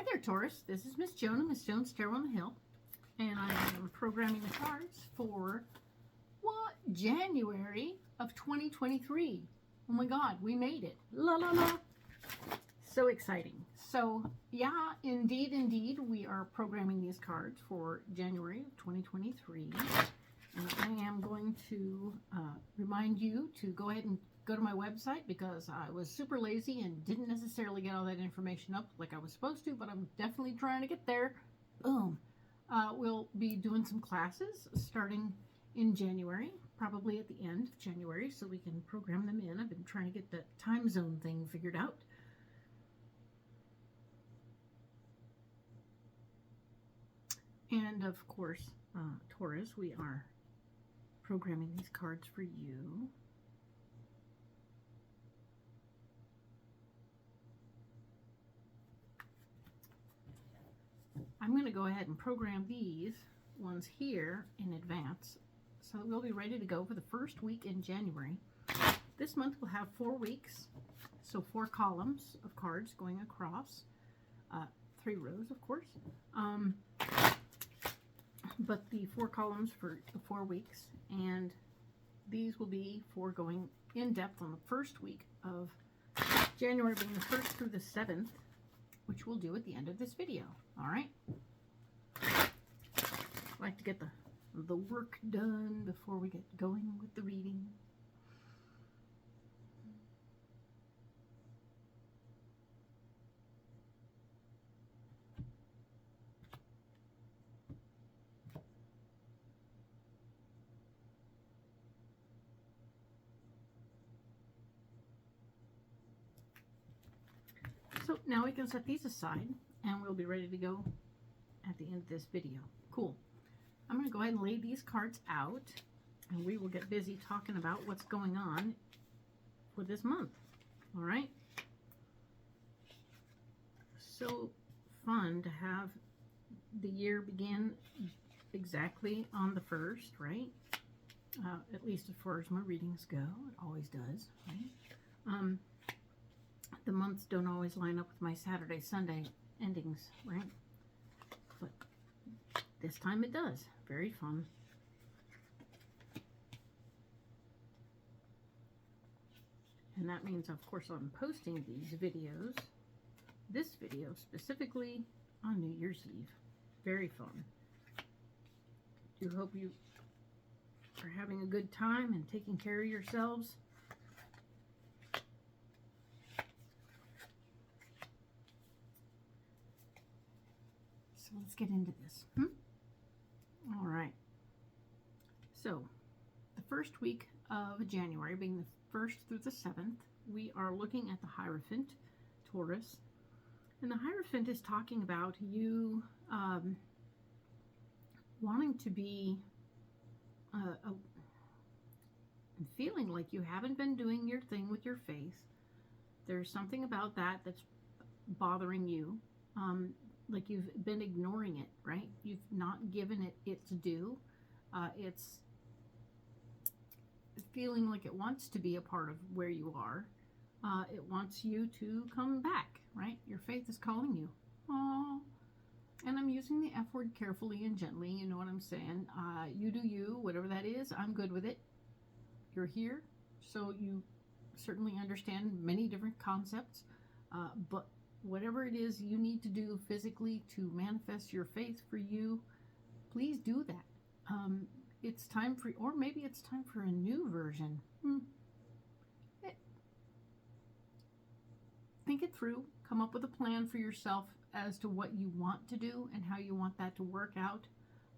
there, Taurus. This is Miss Joan, Miss Joan's Tarot on the Hill, and I am programming the cards for January of 2023. Oh my God, we made it! La la la! So exciting. So yeah, indeed, we are programming these cards for January of 2023. And I am going to remind you to go ahead and go to my website because I was super lazy and didn't necessarily get all that information up like I was supposed to, but I'm definitely trying to get there. Boom. We'll be doing some classes starting in January, probably at the end of January, so we can program them in. I've been trying to get the time zone thing figured out. And of course, Taurus, we are programming these cards for you. I'm going to go ahead and program these ones here in advance, so we'll be ready to go for the first week in January. This month we'll have 4 weeks, so 4 columns of cards going across, 3 rows, of course. But the 4 columns for the 4 weeks, and these will be for going in depth on the first week of January, being the 1st through the 7th, which we'll do at the end of this video. All right. I like to get the work done before we get going with the reading. So now we can set these aside and we'll be ready to go at the end of this video. Cool. I'm going to go ahead and lay these cards out and we will get busy talking about what's going on for this month. All right. So fun to have the year begin exactly on the 1st, right? At least as far as my readings go, it always does, right? The months don't always line up with my Saturday, Sunday endings, right? But this time it does. Very fun. And that means, of course, I'm posting these videos, this video specifically on New Year's Eve. Very fun. Do hope you are having a good time and taking care of yourselves. So let's get into this. All right. So the first week of January, being the 1st through the 7th, we are looking at the Hierophant, Taurus. And the Hierophant is talking about you wanting to be feeling like you haven't been doing your thing with your faith. There's something about that that's bothering you. Like you've been ignoring it, right? You've not given it its due. It's feeling like it wants to be a part of where you are. It wants you to come back, right? Your faith is calling you. Aww. And I'm using the F word carefully and gently. You know what I'm saying? You do you, whatever that is. I'm good with it. You're here, so you certainly understand many different concepts, but whatever it is you need to do physically to manifest your faith for you, please do that. It's time for, or maybe it's time for a new version. Think it through. Come up with a plan for yourself as to what you want to do and how you want that to work out,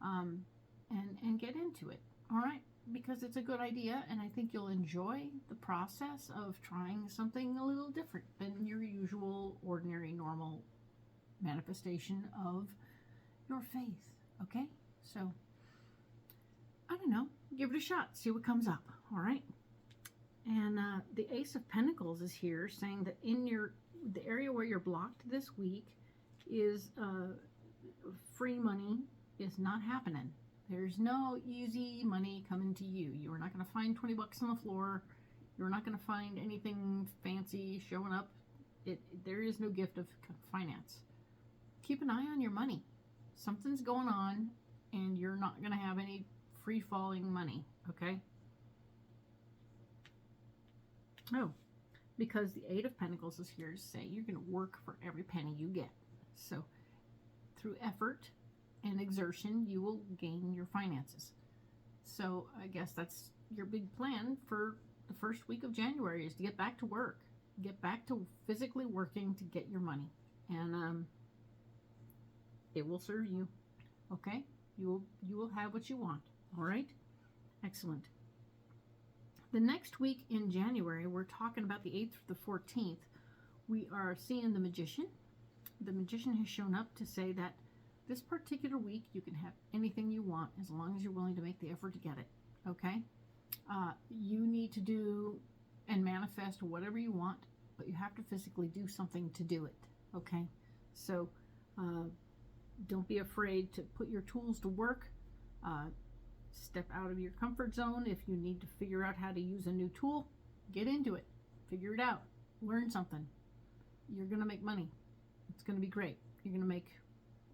and get into it. All right? Because it's a good idea, and I think you'll enjoy the process of trying something a little different than your usual, ordinary, normal manifestation of your faith, okay? So, I don't know. Give it a shot. See what comes up, all right? And the Ace of Pentacles is here saying that in the area where you're blocked this week is free money is not happening. There's no easy money coming to you. You're not going to find 20 bucks on the floor. You're not going to find anything fancy showing up. There is no gift of finance. keep an eye on your money. Something's going on, and you're not going to have any free-falling money, okay? Oh, because the Eight of Pentacles is here to say you're going to work for every penny you get. So through effort and exertion, you will gain your finances. So I guess that's your big plan for the first week of January, is to get back to work. Get back to physically working to get your money. And it will serve you. Okay? You will have what you want. All right? Excellent. The next week in January, we're talking about the 8th through the 14th. We are seeing the Magician. The Magician has shown up to say that this particular week you can have anything you want as long as you're willing to make the effort to get it. Okay? You need to do and manifest whatever you want, but you have to physically do something to do it. Okay? So don't be afraid to put your tools to work. Step out of your comfort zone. If you need to figure out how to use a new tool, get into it. Figure it out. Learn something. You're going to make money. It's going to be great. You're going to make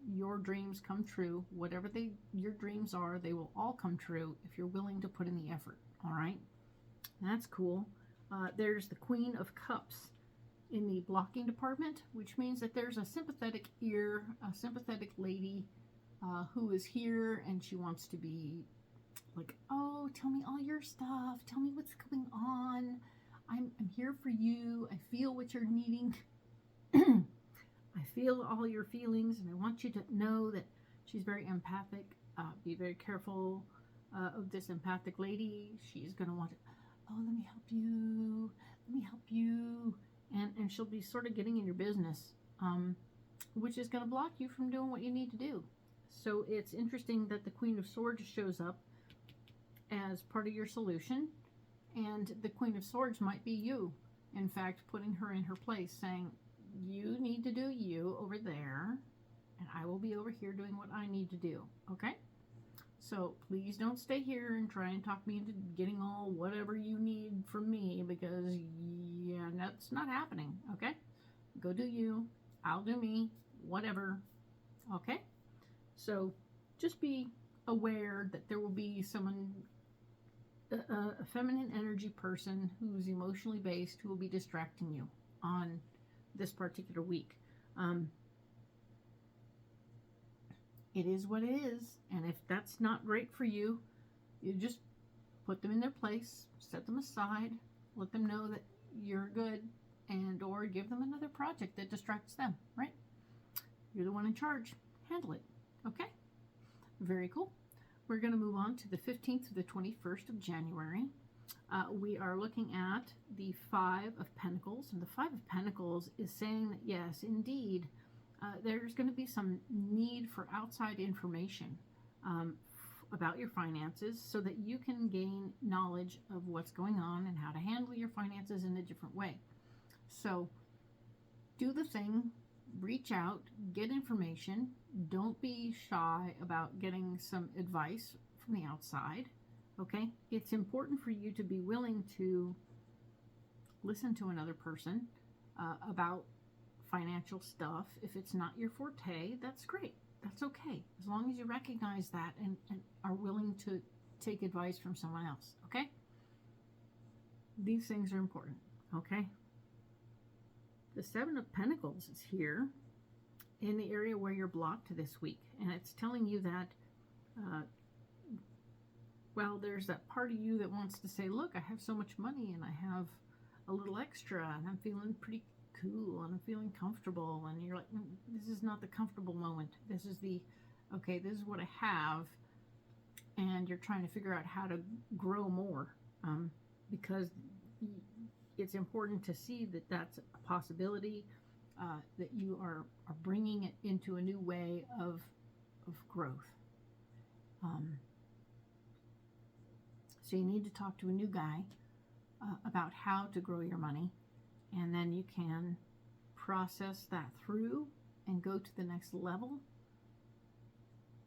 your dreams come true. Whatever your dreams are, they will all come true if you're willing to put in the effort. All right? That's cool. There's the Queen of Cups in the blocking department, which means that there's a sympathetic ear, a sympathetic lady who is here, and she wants to be like, oh, tell me all your stuff. Tell me what's going on. I'm here for you. I feel what you're needing. I feel all your feelings, and I want you to know that she's very empathic. Be very careful of this empathic lady. She's going to want to, oh, let me help you. Let me help you. And she'll be sort of getting in your business, which is going to block you from doing what you need to do. So it's interesting that the Queen of Swords shows up as part of your solution, and the Queen of Swords might be you. In fact, putting her in her place, saying, you need to do you over there, and I will be over here doing what I need to do. Okay? So please don't stay here and try and talk me into getting all whatever you need from me, because yeah, that's not happening. Okay? Go do you. I'll do me. Whatever. Okay? So just be aware that there will be someone, a feminine energy person who's emotionally based, who will be distracting you on this particular week. It is what it is, and if that's not great for you, you just put them in their place, set them aside, let them know that you're good, and or give them another project that distracts them, right? You're the one in charge. Handle it. Okay? Very cool. We're going to move on to the 15th to the 21st of January. We are looking at the Five of Pentacles, and the Five of Pentacles is saying that, yes, indeed, there's going to be some need for outside information about your finances so that you can gain knowledge of what's going on and how to handle your finances in a different way. So do the thing, reach out, get information. Don't be shy about getting some advice from the outside. Okay? It's important for you to be willing to listen to another person about financial stuff. If it's not your forte, that's great. That's okay. As long as you recognize that and are willing to take advice from someone else. Okay? These things are important. Okay? The Seven of Pentacles is here in the area where you're blocked this week. And it's telling you that well, there's that part of you that wants to say, look, I have so much money and I have a little extra and I'm feeling pretty cool and I'm feeling comfortable. And you're like, this is not the comfortable moment. This is the, okay, this is what I have. And you're trying to figure out how to grow more because it's important to see that that's a possibility, that you are bringing it into a new way of growth. So you need to talk to a new guy about how to grow your money, and then you can process that through and go to the next level,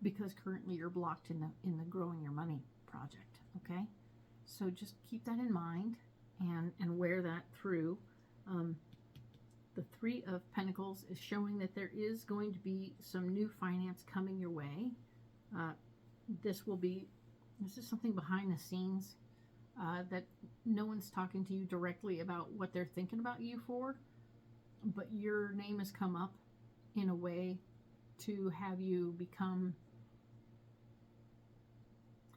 because currently you're blocked in the growing your money project. Okay, so just keep that in mind and wear that through. The Three of Pentacles is showing that there is going to be some new finance coming your way. This is something behind the scenes that no one's talking to you directly about what they're thinking about you for, but your name has come up in a way to have you become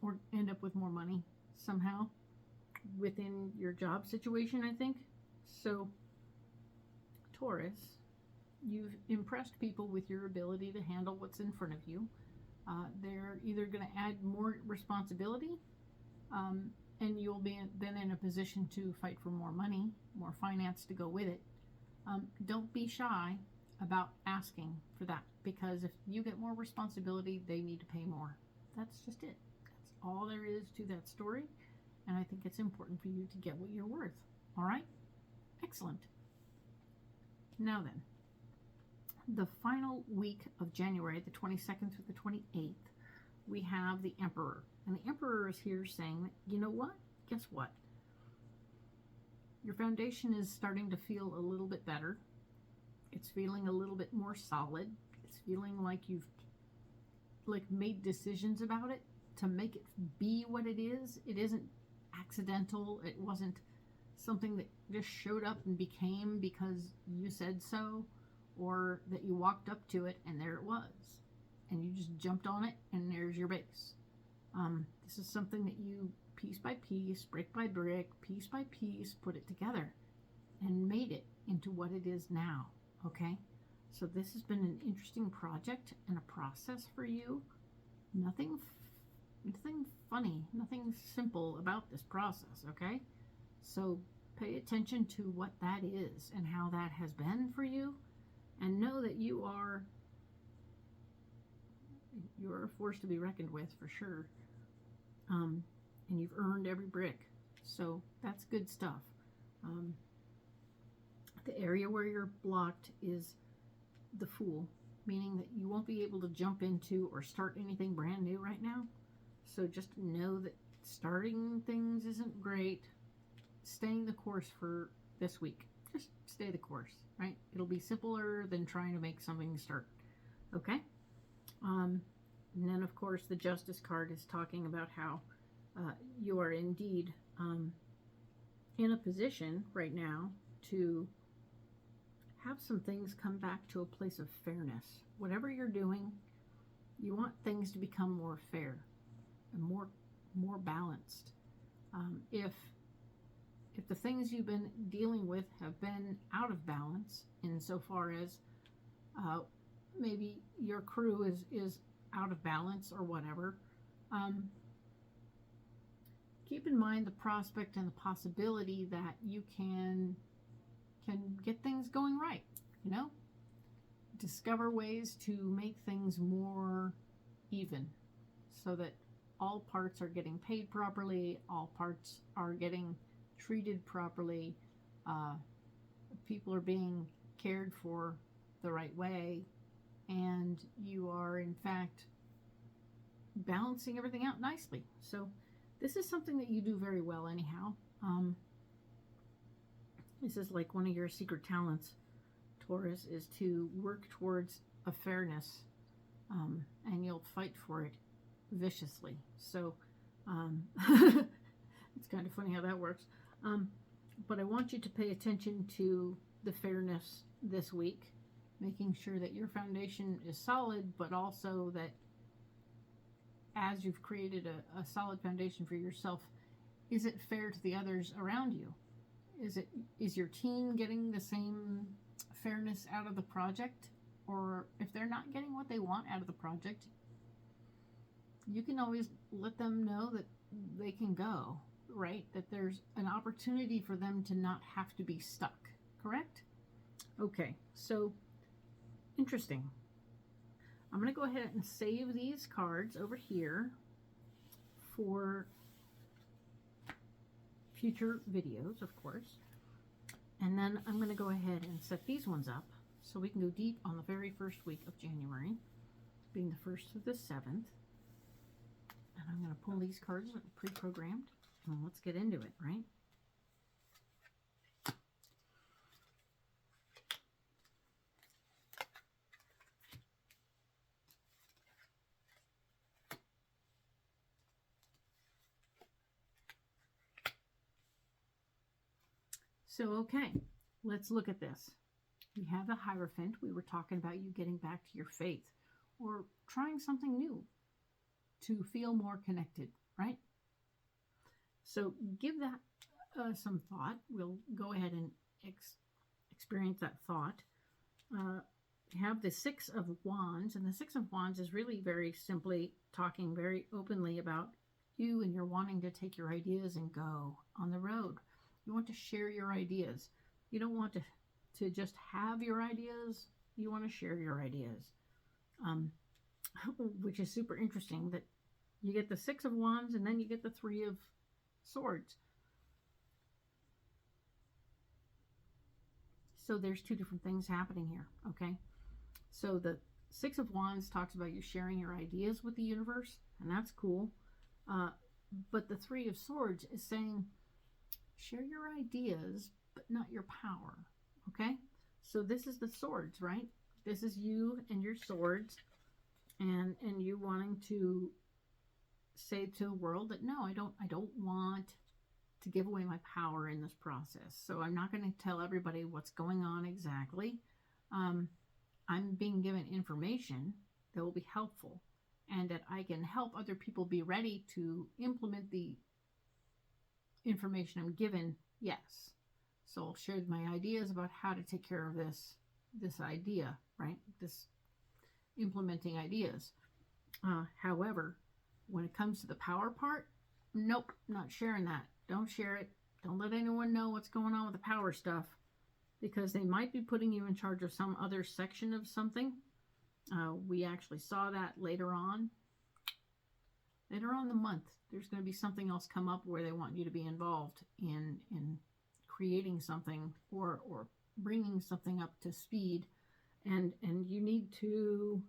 or end up with more money somehow within your job situation, I think. So, Taurus, you've impressed people with your ability to handle what's in front of you. They're either going to add more responsibility, and you'll be then in a position to fight for more money, more finance to go with it. Don't be shy about asking for that, because if you get more responsibility, they need to pay more. That's just it. That's all there is to that story, and I think it's important for you to get what you're worth. All right? Excellent. Now then, the final week of January, the 22nd through the 28th, we have the Emperor. And the Emperor is here saying, you know what? Guess what? Your foundation is starting to feel a little bit better. It's feeling a little bit more solid. It's feeling like you've made decisions about it to make it be what it is. It isn't accidental. It wasn't something that just showed up and became because you said so, or that you walked up to it and there it was, and you just jumped on it and there's your base. This is something that you piece by piece, brick by brick, piece by piece, put it together and made it into what it is now. Okay, so this has been an interesting project and a process for you. Nothing funny, nothing simple about this process. Okay, so pay attention to what that is and how that has been for you, and know that you're a force to be reckoned with for sure. And you've earned every brick, so that's good stuff. The area where you're blocked is the Fool, meaning that you won't be able to jump into or start anything brand new right now. So just know that starting things isn't great. Staying the course for this week. Just stay the course, right? It'll be simpler than trying to make something start. Okay? And then, of course, the Justice card is talking about how you are indeed in a position right now to have some things come back to a place of fairness. Whatever you're doing, you want things to become more fair and more balanced. If the things you've been dealing with have been out of balance, insofar as maybe your crew is out of balance or whatever, keep in mind the prospect and the possibility that you can get things going right. You know, discover ways to make things more even, so that all parts are getting paid properly, all parts are getting treated properly, people are being cared for the right way, and you are in fact balancing everything out nicely. So this is something that you do very well anyhow. This is like one of your secret talents, Taurus, is to work towards a fairness, and you'll fight for it viciously. So it's kind of funny how that works. But I want you to pay attention to the fairness this week, making sure that your foundation is solid, but also that as you've created a solid foundation for yourself, is it fair to the others around you? Is your team getting the same fairness out of the project? Or if they're not getting what they want out of the project, you can always let them know that they can go, right? That there's an opportunity for them to not have to be stuck, correct? Okay, so interesting. I'm going to go ahead and save these cards over here for future videos, of course. And then I'm going to go ahead and set these ones up so we can go deep on the very first week of January, being the 1st through the 7th. And I'm going to pull these cards that are pre-programmed, and let's get into it, right? So, okay, let's look at this. We have the Hierophant. We were talking about you getting back to your faith or trying something new to feel more connected, right? So give that some thought. We'll go ahead and experience that thought. Have the Six of Wands, and the Six of Wands is really very simply talking very openly about you, and you're wanting to take your ideas and go on the road. You want to share your ideas. You don't want to just have your ideas. You want to share your ideas, which is super interesting that you get the Six of Wands and then you get the Three of Swords. So there's two different things happening here, okay? So the Six of Wands talks about you sharing your ideas with the universe, and that's cool. But the Three of Swords is saying, share your ideas, but not your power, okay? So this is the swords, right? This is you and your swords, and you wanting to say to the world that, no, I don't want to give away my power in this process. So I'm not going to tell everybody what's going on exactly. I'm being given information that will be helpful, and that I can help other people be ready to implement the information I'm given. Yes. So I'll share my ideas about how to take care of this idea, right? This implementing ideas. However, when it comes to the power part, nope, not sharing that. Don't share it. Don't let anyone know what's going on with the power stuff, because they might be putting you in charge of some other section of something. We actually saw that later on. Later on in the month, there's going to be something else come up where they want you to be involved in creating something or bringing something up to speed, and you need to.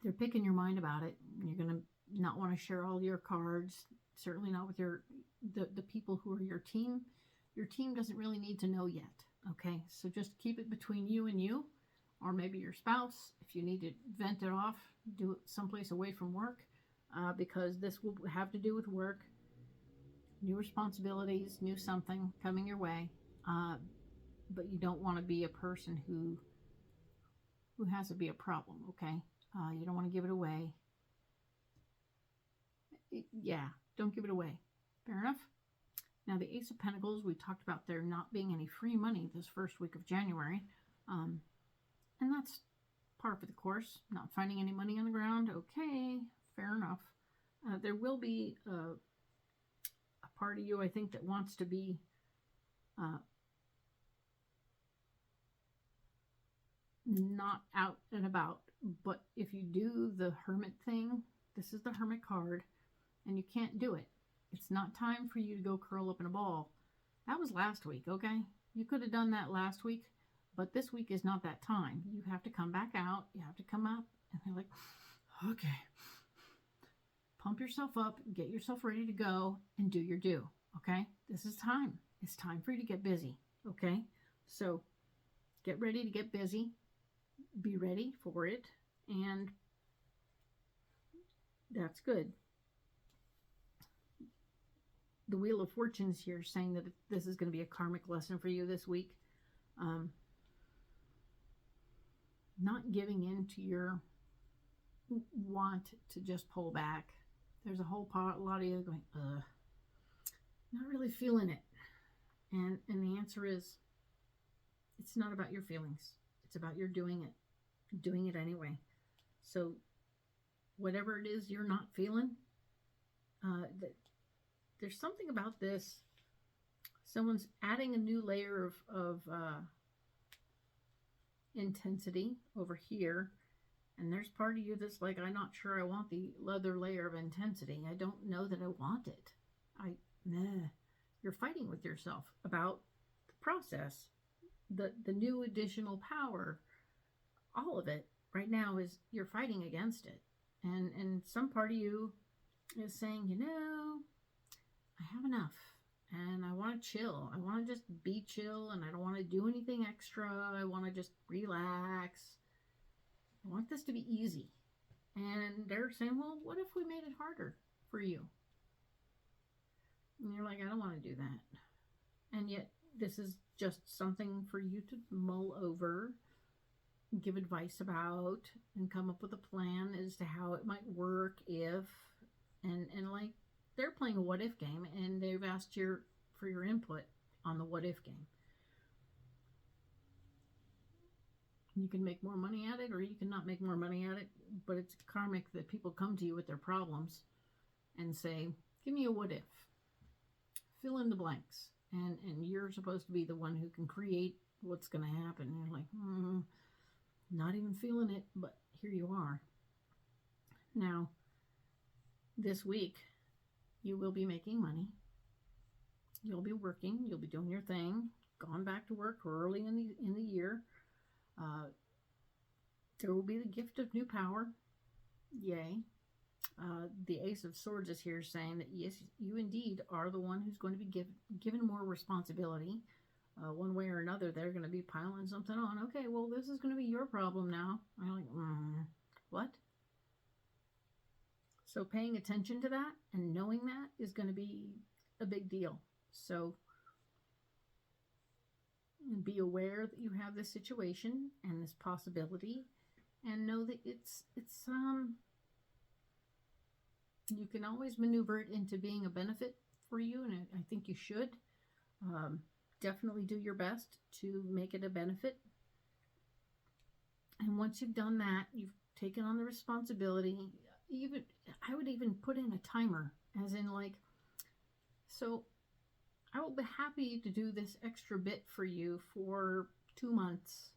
They're picking your mind about it. You're going to not want to share all your cards. Certainly not with the people who are your team. Your team doesn't really need to know yet. Okay, so just keep it between you and you, or maybe your spouse. If you need to vent it off, do it someplace away from work, because this will have to do with work, new responsibilities, new something coming your way. But you don't want to be a person who has to be a problem. Okay, you don't want to give it away. Yeah, don't give it away. Fair enough. Now, the Ace of Pentacles, we talked about there not being any free money this first week of January. And that's par for the course. Not finding any money on the ground. Okay, fair enough. There will be a part of you, I think, that wants to be not out and about. But if you do the Hermit thing, this is the Hermit card, and you can't do it. It's not time for you to go curl up in a ball. That was last week, okay? You could have done that last week, but this week is not that time. You have to come back out. You have to come up, and they're like, okay. Pump yourself up, get yourself ready to go, and do your due, okay? This is time. It's time for you to get busy, okay? So get ready to get busy. Be ready for it, and that's good. The Wheel of Fortune's here saying that this is going to be a karmic lesson for you this week. Not giving in to your want to just pull back. There's a whole lot of you going, not really feeling it. And the answer is, it's not about your feelings. It's about your doing it anyway. So whatever it is you're not feeling, there's something about this. Someone's adding a new layer of intensity over here. And there's part of you that's like, I'm not sure I want the other layer of intensity. I don't know that I want it. You're fighting with yourself about the process, the new additional power. All of it right now is you're fighting against it. And some part of you is saying, I have enough, and I want to chill. I want to just be chill, and I don't want to do anything extra. I want to just relax. I want this to be easy. And they're saying, well, what if we made it harder for you? And you're like, I don't want to do that. And yet this is just something for you to mull over, give advice about, and come up with a plan as to how it might work if, and like they're playing a what if game, and they've asked for your input on the what if game. You can make more money at it, or you can not make more money at it, but it's karmic that people come to you with their problems and say, give me a what if. Fill in the blanks. And you're supposed to be the one who can create what's going to happen. And you're like, not even feeling it, but here you are. Now, this week, you will be making money. You'll be working. You'll be doing your thing. Gone back to work early in the year. There will be the gift of new power. Yay. The Ace of Swords is here saying that, yes, you indeed are the one who's going to be given more responsibility. One way or another, they're going to be piling something on. Okay, well, this is going to be your problem now. I'm like, what? So paying attention to that and knowing that is going to be a big deal. So be aware that you have this situation and this possibility, and know that it's you can always maneuver it into being a benefit for you, and I think you should. Definitely do your best to make it a benefit. And once you've done that, you've taken on the responsibility. I would even put in a timer, as in like, so I will be happy to do this extra bit for you for 2 months.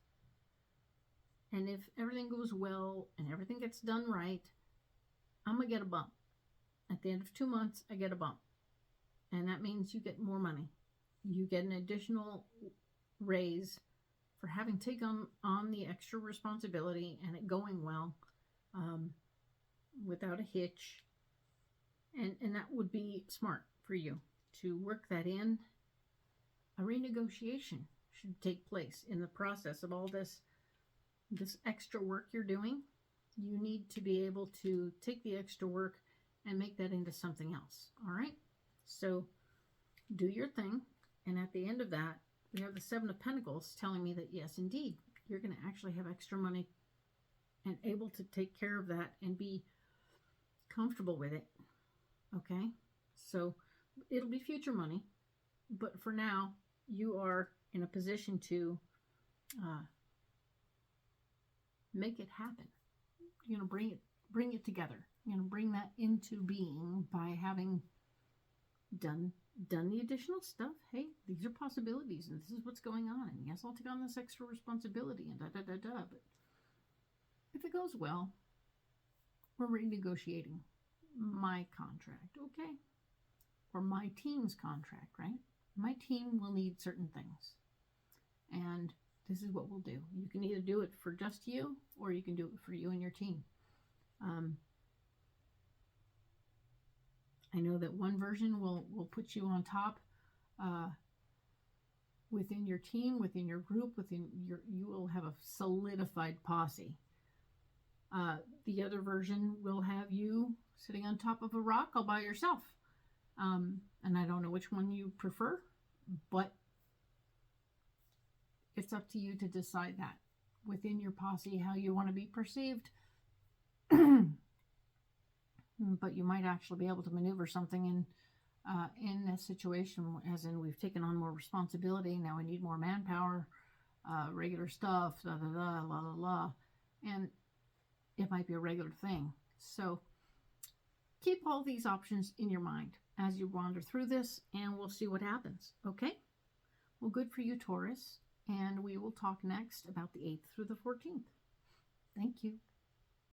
And if everything goes well and everything gets done right, I'm going to get a bump. At the end of 2 months, I get a bump. And that means you get more money. You get an additional raise for having taken on the extra responsibility and it going well, without a hitch. And that would be smart for you to work that in. A renegotiation should take place in the process of all this extra work you're doing. You need to be able to take the extra work and make that into something else. All right? So do your thing. And at the end of that, we have the Seven of Pentacles telling me that, yes, indeed, you're going to actually have extra money and able to take care of that and be comfortable with it. Okay? So it'll be future money. But for now, you are in a position to make it happen. You're going to bring it together. You're going to bring that into being by having done the additional stuff. Hey, these are possibilities, and this is what's going on. And yes, I'll take on this extra responsibility, and da-da-da-da. But if it goes well, we're renegotiating my contract, okay? Or my team's contract, right? My team will need certain things. And this is what we'll do. You can either do it for just you, or you can do it for you and your team. I know that one version will put you on top within your team, within your group, you will have a solidified posse. The other version will have you sitting on top of a rock all by yourself. And I don't know which one you prefer, but it's up to you to decide that within your posse, how you want to be perceived. But you might actually be able to maneuver something in this situation, as in we've taken on more responsibility. Now we need more manpower, regular stuff, la la la la la la, and it might be a regular thing. So keep all these options in your mind as you wander through this, and we'll see what happens. Okay? Well, good for you, Taurus, and we will talk next about the 8th through the 14th. Thank you.